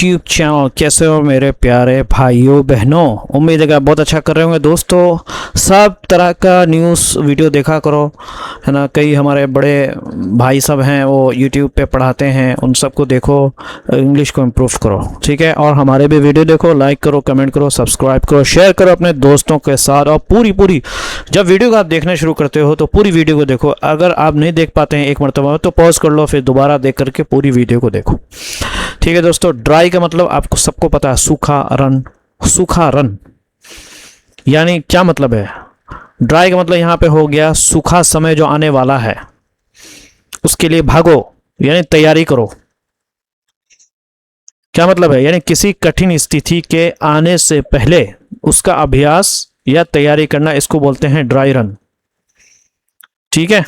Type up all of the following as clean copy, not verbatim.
YouTube channel. कैसे हो मेरे प्यारे भाइयों बहनों? उम्मीद है कि आप बहुत अच्छा कर रहे होंगे। दोस्तों, सब तरह का न्यूज़ वीडियो देखा करो, है ना। कई हमारे बड़े भाई सब हैं, वो यूट्यूब पे पढ़ाते हैं, उन सबको देखो, इंग्लिश को इम्प्रूव करो, ठीक है। और हमारे भी वीडियो देखो, लाइक करो, कमेंट करो, सब्सक्राइब करो, शेयर करो अपने दोस्तों के साथ। और पूरी जब वीडियो को आप देखना शुरू करते हो तो पूरी वीडियो को देखो। अगर आप नहीं देख पाते हैं एक मरतबा तो पॉज कर लो, फिर दोबारा देख करके पूरी वीडियो को देखो, ठीक है। दोस्तों, ड्राई का मतलब आपको सबको पता है, सूखा रन। सूखा रन यानी क्या मतलब है? ड्राई का मतलब यहां पे हो गया सूखा समय जो आने वाला है, उसके लिए भागो, यानी तैयारी करो। क्या मतलब है? यानी किसी कठिन स्थिति के आने से पहले उसका अभ्यास या तैयारी करना, इसको बोलते हैं ड्राई रन, ठीक है।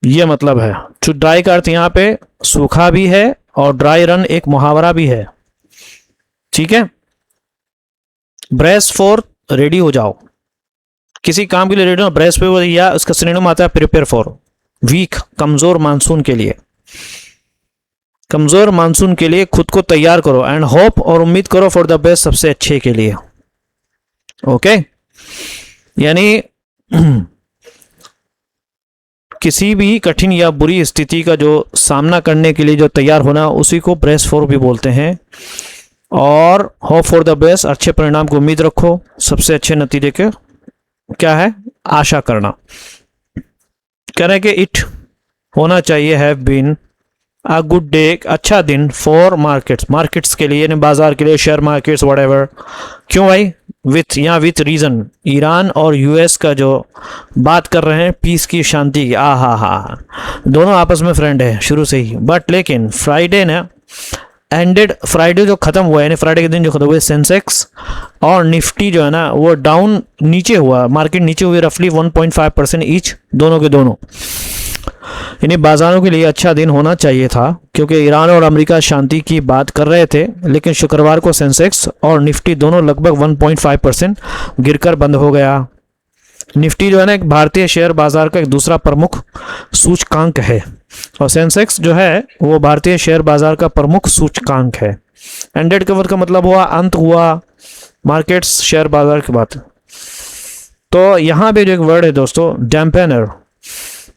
यह मतलब है। तो ड्राई का अर्थ यहां पे सूखा भी है और ड्राई रन एक मुहावरा भी है, ठीक है। ब्रेस फॉर, रेडी हो जाओ, किसी काम के लिए रेडी हो। ब्रेस फॉर या उसका सिनोनिम आता है प्रिपेयर फॉर, वीक, कमजोर मानसून के लिए। कमजोर मानसून के लिए खुद को तैयार करो। एंड होप, और उम्मीद करो, फॉर द बेस्ट, सबसे अच्छे के लिए। ओके, यानी किसी भी कठिन या बुरी स्थिति का जो सामना करने के लिए जो तैयार होना, उसी को ब्रेस फॉर भी बोलते हैं। और होप फॉर द बेस्ट, अच्छे परिणाम को उम्मीद रखो, सबसे अच्छे नतीजे के क्या है, आशा करना। कह रहे हैं कि इट होना चाहिए, have been a good day, अच्छा दिन, फॉर मार्केट्स, मार्केट्स के लिए, यानी बाजार के लिए, शेयर मार्केट्स, व्हाटएवर। क्यों भाई? विथ, यहाँ विथ रीजन, ईरान और यूएस का जो बात कर रहे हैं, पीस की, शांति की, हा, दोनों आपस में फ्रेंड है शुरू से ही। बट लेकिन फ्राइडे ने एंडेड, फ्राइडे जो खत्म हुआ है, यानी फ्राइडे के दिन जो खत्म हुआ, सेंसेक्स और निफ्टी जो है ना, वो डाउन, नीचे हुआ, मार्केट नीचे हुई रफली 1.5% ईच, दोनों के दोनों। यानी बाजारों के लिए अच्छा दिन होना चाहिए था, क्योंकि ईरान और अमेरिका शांति की बात कर रहे थे। लेकिन शुक्रवार को सेंसेक्स और निफ्टी दोनों लगभग 1.5% गिरकर बंद हो गया। निफ्टी जो है ना, एक भारतीय शेयर बाजार का एक दूसरा प्रमुख सूचकांक है, और सेंसेक्स जो है वो भारतीय शेयर बाजार का प्रमुख सूचकांक है। एंडेड कवर का मतलब हुआ अंत हुआ मार्केट्स, शेयर बाजार की बात। तो यहां पे जो एक वर्ड है दोस्तों, डैम्पेनर।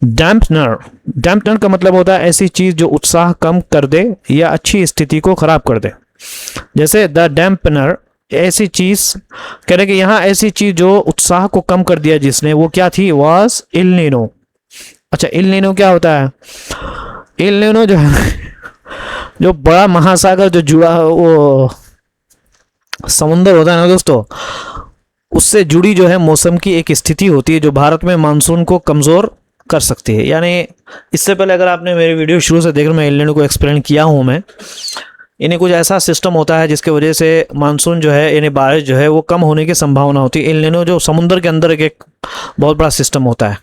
डैम्पनर का मतलब होता है ऐसी चीज जो उत्साह कम कर दे या अच्छी स्थिति को खराब कर दे। जैसे द डैम्पनर, ऐसी चीज, कह रहे कि यहाँ ऐसी चीज जो उत्साह को कम कर दिया जिसने, वो क्या थी? Was El Nino. अच्छा, इल नीनो क्या होता है? इल नीनो जो है जो बड़ा महासागर जो जुड़ा, वो समुंदर होता है ना दोस्तों, उससे जुड़ी जो है मौसम की एक स्थिति होती है जो भारत में मानसून को कमजोर कर सकती है। यानी इससे पहले अगर आपने मेरी वीडियो शुरू से देख, मैं इल नीनो को एक्सप्लेन किया हूं मैं। यानी कुछ ऐसा सिस्टम होता है जिसके वजह से मानसून जो है, यानी बारिश जो है, वो कम होने की संभावना होती है। इल नीनो जो समुद्र के अंदर एक बहुत बड़ा सिस्टम होता है,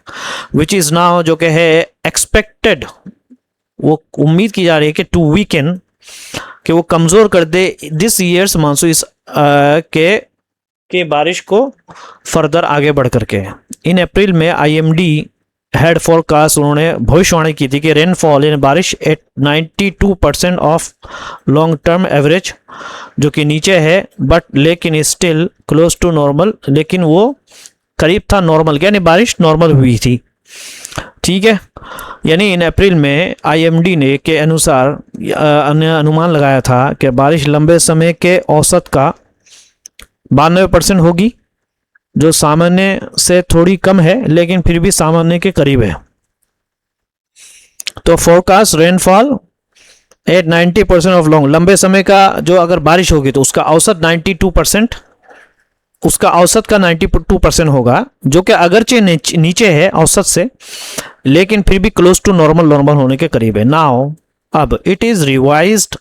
विच इज नाउ, जो कि है एक्सपेक्टेड, वो उम्मीद की जा रही है कि टू वीकेंड, कि वो कमजोर कर दे दिस ईयर्स मानसून, इस के बारिश को फर्दर आगे बढ़ करके। इन अप्रैल में IMD हेड फोरकास्ट, उन्होंने भविष्यवाणी की थी कि रेनफॉल, यानी बारिश, at 92% of long term average, जो कि नीचे है, बट लेकिन स्टिल क्लोज टू नॉर्मल, लेकिन वो करीब था नॉर्मल, यानी बारिश नॉर्मल हुई थी, ठीक है। यानी इन अप्रैल में IMD ने के अनुसार अनुमान लगाया था कि बारिश लंबे समय के औसत का 92% होगी, जो सामान्य से थोड़ी कम है, लेकिन फिर भी सामान्य के करीब है। तो forecast rainfall at 90% of long, लंबे समय का जो अगर बारिश होगी तो उसका औसत 92%, उसका औसत का 92% होगा, जो कि अगरचे नीचे है औसत से, लेकिन फिर भी क्लोज टू नॉर्मल होने के करीब है। नाउ अब इट इज रिवाइज्ड,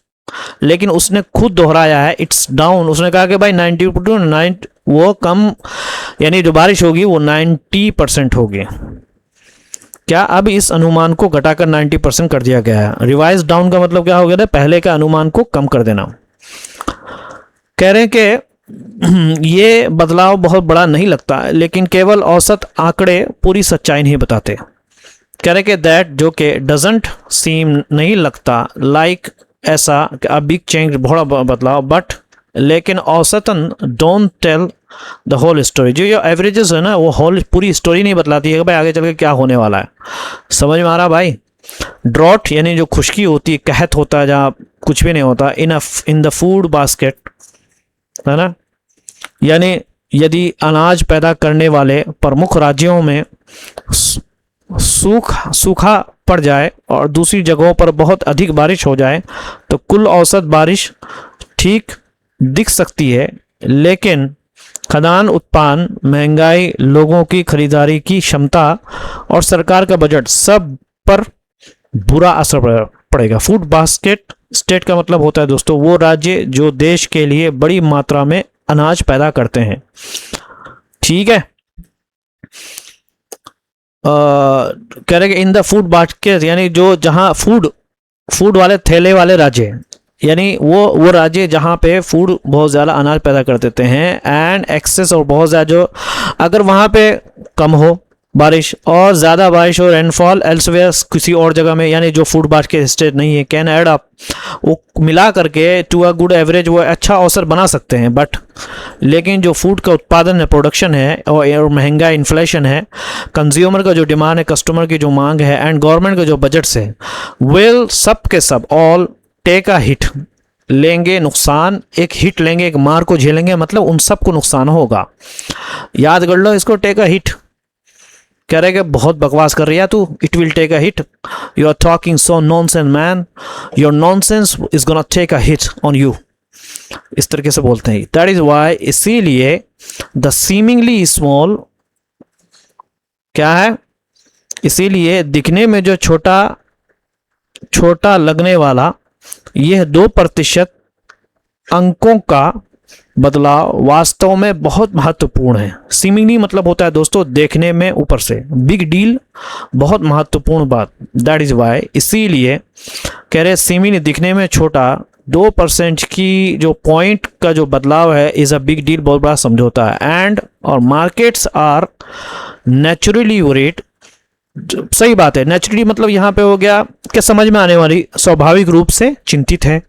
लेकिन उसने खुद दोहराया है, इट्स डाउन। उसने कहा कि भाई 92 वो कम, यानी जो बारिश होगी वो 90% होगी। क्या अब इस अनुमान को घटाकर 90% कर दिया गया है? रिवाइज डाउन का मतलब क्या हो गया था? पहले के अनुमान को कम कर देना। कह रहे हैं कि ये बदलाव बहुत बड़ा नहीं लगता, लेकिन केवल औसत आंकड़े पूरी सच्चाई नहीं बताते। कह रहे कि दैट, जो कि डजंट सीम, नहीं लगता, लाइक ऐसा अ बिग चेंज, बड़ा बदलाव, बट लेकिन औसतन don't tell the whole story. जो ये एवरेजेस है ना, वो होल पूरी स्टोरी नहीं बतलाती है कि भाई आगे चल के क्या होने वाला है। समझ में आ रहा भाई? ड्रॉट यानी जो खुश्की होती है, कहत होता है जहाँ कुछ भी नहीं होता, इन द फूड बास्केट, है ना, यानी यदि अनाज पैदा करने वाले प्रमुख राज्यों में सूखा पड़ जाए और दूसरी जगहों पर बहुत अधिक बारिश हो जाए तो कुल औसत बारिश ठीक दिख सकती है, लेकिन खाद्यान्न उत्पादन, महंगाई, लोगों की खरीदारी की क्षमता और सरकार का बजट सब पर बुरा असर पड़ेगा। फूड बास्केट स्टेट का मतलब होता है दोस्तों वो राज्य जो देश के लिए बड़ी मात्रा में अनाज पैदा करते हैं। ठीक है, कह रहे इन द फूड बास्केट यानी जो जहां फूड वाले थैले वाले राज्य, यानी वो राज्य जहाँ पे फूड बहुत ज़्यादा अनाज पैदा कर देते हैं एंड एक्सेस, और बहुत ज़्यादा जो अगर वहाँ पे कम हो बारिश और ज़्यादा बारिश हो रेनफॉल एल्सवेयर किसी और जगह में, यानी जो फूड बास्केट स्टेट नहीं है, कैन ऐड अप, वो मिला करके टू अ गुड एवरेज वो अच्छा अवसर बना सकते हैं। बट लेकिन जो फूड का उत्पादन है, प्रोडक्शन है और महंगा इन्फ्लेशन है, कंज्यूमर का जो डिमांड है, कस्टमर की जो मांग है एंड गवर्नमेंट का जो बजट्स है, विल सब के सब ऑल टेक अ हिट, लेंगे नुकसान, एक हिट लेंगे, एक मार को झेलेंगे, मतलब उन सबको नुकसान होगा। याद कर लो इसको, टेक अ हिट। कह रहे कि बहुत बकवास कर रही है तू, it will take a hit, you are talking so nonsense man, your nonsense is gonna take a hit on you, इस तरीके से बोलते हैं। दैट इज वाई, इसीलिए द सीमिंगली स्मॉल क्या है, इसीलिए दिखने में जो छोटा लगने वाला यह 2% अंकों का बदलाव वास्तव में बहुत महत्वपूर्ण है। सीमिंगली मतलब होता है दोस्तों देखने में ऊपर से, बिग डील बहुत महत्वपूर्ण बात। दैट इज वाई, इसीलिए कह रहे सीमिंगली दिखने में छोटा 2% की जो पॉइंट का जो बदलाव है इज अ बिग डील, बहुत बड़ा समझौता है। एंड और मार्केट्स आर नेचुरली वरीड, सही बात है, नेचुरली मतलब यहाँ पे हो गया कि समझ में आने वाली, स्वाभाविक रूप से चिंतित है।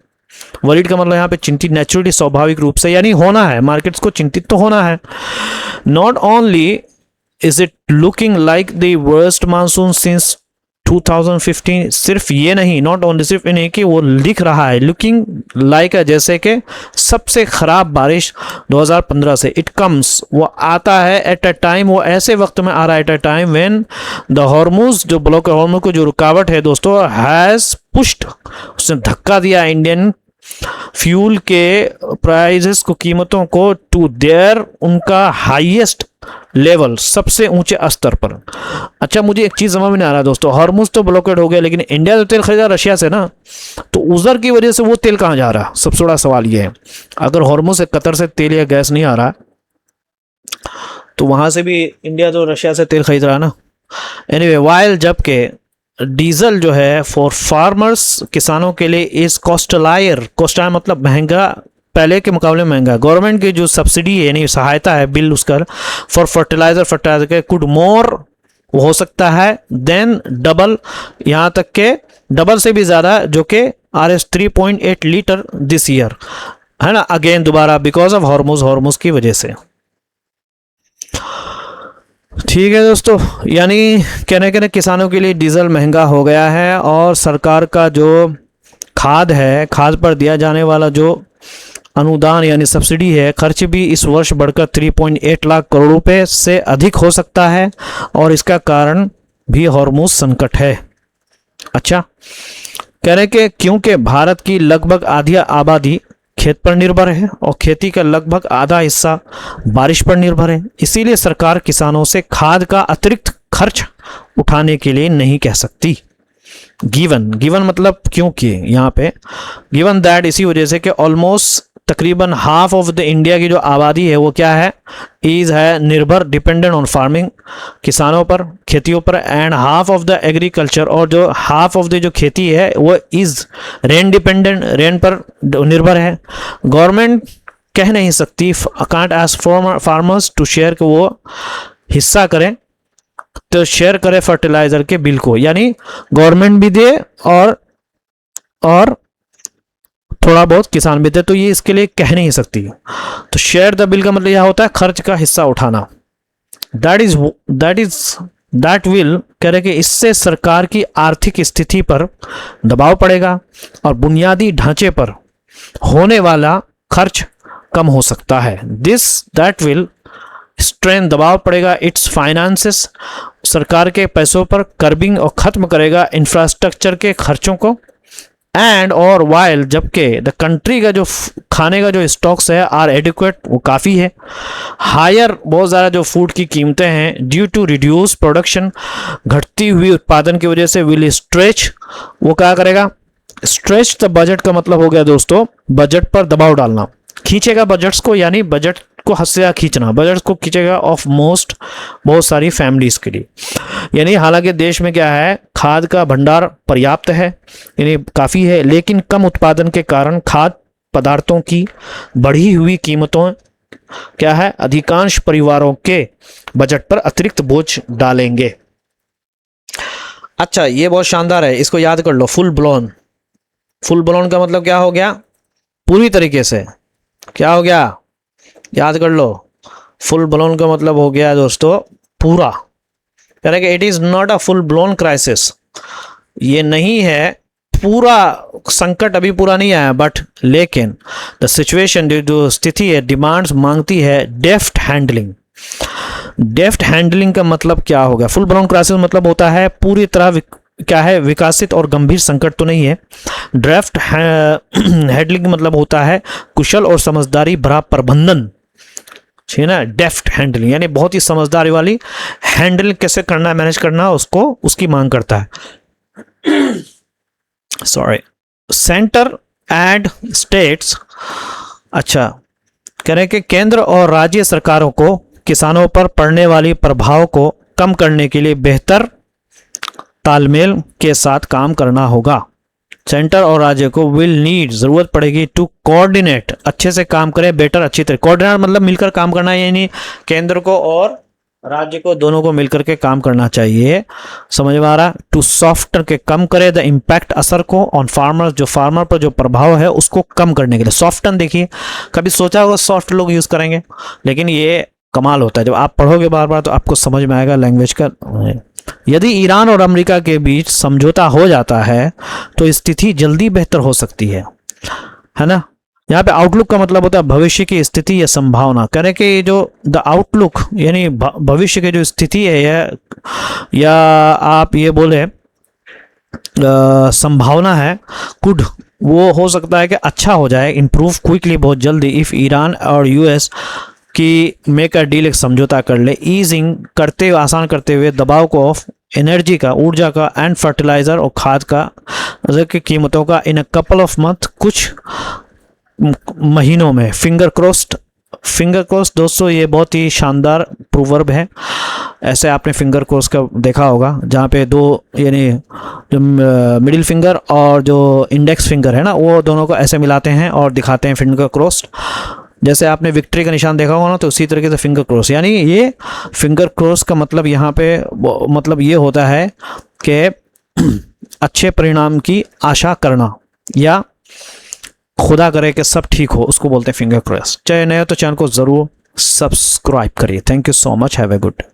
वरीड का मतलब यहाँ पे चिंतित, नेचुरली स्वाभाविक रूप से, यानी होना है, मार्केट्स को चिंतित तो होना है। Not only is it looking like the worst monsoon since 2015, सिर्फ ये नहीं, नॉट ओनली सिर्फ ये नहीं कि वो लिख रहा है, लुकिंग लाइक है जैसे कि सबसे खराब बारिश 2015 से। इट कम्स, वो आता है एट अ टाइम, वो ऐसे वक्त में आ रहा है at a time when the Hormuz, जो ब्लॉक हॉर्मुज को जो रुकावट है दोस्तों, हैज पुश्ड, उसने धक्का दिया इंडियन फ्यूल के प्राइसेस को, कीमतों को, टू देयर, उनका हाईएस्ट लेवल, सबसे ऊंचे स्तर पर। अच्छा, मुझे एक चीज समझ में नहीं आ रहा दोस्तों, हॉर्मुज तो ब्लॉकेड हो गया, लेकिन इंडिया तो तेल खरीदा रशिया से ना, तो उधर की वजह से वो तेल कहाँ जा रहा, सबसे बड़ा सवाल ये है। अगर हॉर्मुज से कतर से तेल या गैस नहीं आ रहा तो वहां से भी इंडिया तो रशिया से तेल खरीद रहा है ना। एनीवे, वाइल जबकि डीजल जो है फॉर फार्मर्स, किसानों के लिए इज कॉस्टलायर, कॉस्टलायर मतलब महंगा, पहले के मुकाबले महंगा। गवर्नमेंट की जो सब्सिडी है यानी सहायता है, बिल उसका फॉर फर्टिलाइजर के कुड मोर, वो हो सकता है देन डबल, यहाँ तक के डबल से भी ज़्यादा, जो कि RS 3.8 लीटर दिस ईयर, है ना, अगेन दोबारा बिकॉज ऑफ हॉर्मुज की वजह से। ठीक है दोस्तों, यानी कहने किसानों के लिए डीजल महंगा हो गया है और सरकार का जो खाद है, खाद पर दिया जाने वाला जो अनुदान यानी सब्सिडी है, खर्च भी इस वर्ष बढ़कर 3.8 लाख करोड़ रुपए से अधिक हो सकता है और इसका कारण भी हॉर्मुज संकट है। अच्छा, कह रहे कि क्योंकि भारत की लगभग आधी आबादी खेत पर निर्भर है और खेती का लगभग आधा हिस्सा बारिश पर निर्भर है, इसीलिए सरकार किसानों से खाद का अतिरिक्त खर्च उठाने के लिए नहीं कह सकती। गिवन मतलब क्योंकि यहाँ पे गिवन दैट, इसी वजह से कि ऑलमोस्ट तकरीबन हाफ ऑफ द इंडिया की जो आबादी है वो क्या है, इज है निर्भर, डिपेंडेंट ऑन फार्मिंग, किसानों पर, खेतियों पर, and half of the agriculture, और जो हाफ ऑफ द जो खेती है वो इज रेन डिपेंडेंट, रेन पर निर्भर है। गवर्नमेंट कह नहीं सकती, can't ask farmers to share, कि वो हिस्सा करें, तो शेयर करे फर्टिलाइजर के बिल को, यानी गवर्नमेंट भी दे और थोड़ा बहुत किसान भी थे, तो ये इसके लिए कह नहीं सकती। तो शेयर द बिल का मतलब यह होता है खर्च का हिस्सा उठाना। दैट विल कह रहे कि इससे सरकार की आर्थिक स्थिति पर दबाव पड़ेगा और बुनियादी ढांचे पर होने वाला खर्च कम हो सकता है। दैट विल स्ट्रेन दबाव पड़ेगा इट्स फाइनेंसेस, सरकार के पैसों पर कर्बिंग और खत्म करेगा इंफ्रास्ट्रक्चर के खर्चों को। एंड और वाइल जबकि द कंट्री का जो खाने का जो स्टॉक्स है आर एडिक्वेट, वो काफ़ी है। हायर बहुत ज़्यादा जो फूड की कीमतें हैं ड्यू टू रिड्यूस प्रोडक्शन, घटती हुई उत्पादन की वजह से विल स्ट्रेच, वो क्या करेगा, स्ट्रेच द बजट का मतलब हो गया दोस्तों बजट पर दबाव डालना, खींचेगा बजट्स को, यानी बजट को हद खींचना, बजट को खींचेगा ऑफ मोस्ट, बहुत सारी फैमिलीज के लिए। यानी हालांकि देश में क्या है, खाद का भंडार पर्याप्त है, यानी काफ़ी है, लेकिन कम उत्पादन के कारण खाद्य पदार्थों की बढ़ी हुई कीमतों क्या है, अधिकांश परिवारों के बजट पर अतिरिक्त बोझ डालेंगे। अच्छा, ये बहुत शानदार है, इसको याद कर लो। फुल ब्लोन, फुल ब्लोन का मतलब क्या हो गया, पूरी तरीके से, क्या हो गया, याद कर लो। फुल ब्लोन का मतलब हो गया दोस्तों पूरा, कह रहे कि it is not a full blown crisis, ये नहीं है पूरा संकट, अभी पूरा नहीं आया, बट लेकिन द सिचुएशन जो स्थिति है डिमांड्स मांगती है डेफ्ट हैंडलिंग। डेफ्ट हैंडलिंग का मतलब क्या होगा, फुल ब्लोन क्राइसिस मतलब होता है पूरी तरह क्या है, विकसित और गंभीर संकट तो नहीं है। ड्राफ्ट हैंडलिंग मतलब होता है कुशल और समझदारी भरा प्रबंधन, ठीक है ना। डेफ्ट हैंडलिंग यानी बहुत ही समझदारी वाली हैंडल कैसे करना है, मैनेज करना, उसको उसकी मांग करता है। सॉरी, सेंटर एंड स्टेट्स, अच्छा कह रहे हैं कि केंद्र और राज्य सरकारों को किसानों पर पड़ने वाली प्रभाव को कम करने के लिए बेहतर तालमेल के साथ काम करना होगा। सेंटर और राज्य को विल नीड, जरूरत पड़ेगी टू कोऑर्डिनेट, अच्छे से काम करें, बेटर, अच्छी तरह। कोऑर्डिनेट मतलब मिलकर काम करना, यानी केंद्र को और राज्य को दोनों को मिलकर के काम करना चाहिए, समझ में आ रहा। टू सॉफ्टन के कम करे द इम्पैक्ट, असर को ऑन फार्मर्स, जो फार्मर पर जो प्रभाव है उसको कम करने के लिए। सॉफ्टन देखिए, कभी सोचा होगा सॉफ्ट लोग यूज करेंगे, लेकिन ये कमाल होता है, जब आप पढ़ोगे बार बार तो आपको समझ में आएगा लैंग्वेज का। यदि ईरान और अमेरिका के बीच समझौता हो जाता है तो स्थिति जल्दी बेहतर हो सकती है ना। यहाँ पे आउटलुक का मतलब होता है भविष्य की स्थिति या संभावना। कह रहे कि जो द आउटलुक यानी भविष्य की जो स्थिति है या आप ये बोले संभावना है, कुड, वो हो सकता है कि अच्छा हो जाए, इम्प्रूव क्विकली, बहुत जल्दी, इफ़ ईरान और यूएस कि मेक अ डील, एक समझौता कर ले, ईजिंग करते हुए, आसान करते हुए दबाव को ऑफ एनर्जी का, ऊर्जा का, एंड फर्टिलाइजर और खाद का की कीमतों का इन अ कपल ऑफ मंथ, कुछ महीनों में। फिंगर क्रॉस्ड, फिंगर क्रॉस दोस्तों ये बहुत ही शानदार प्रोवर्ब है। ऐसे आपने फिंगर क्रॉस का देखा होगा, जहाँ पे दो यानी जो मिडिल फिंगर और जो इंडेक्स फिंगर है ना, वो दोनों को ऐसे मिलाते हैं और दिखाते हैं फिंगर क्रॉस्ड। जैसे आपने विक्ट्री का निशान देखा होगा ना, तो उसी तरीके से फिंगर क्रॉस, यानी ये फिंगर क्रॉस का मतलब यहाँ पे मतलब ये होता है कि अच्छे परिणाम की आशा करना, या खुदा करे कि सब ठीक हो, उसको बोलते हैं फिंगर क्रॉस। चाहे नया तो चैनल को ज़रूर सब्सक्राइब करिए। Thank you so much, have a good day.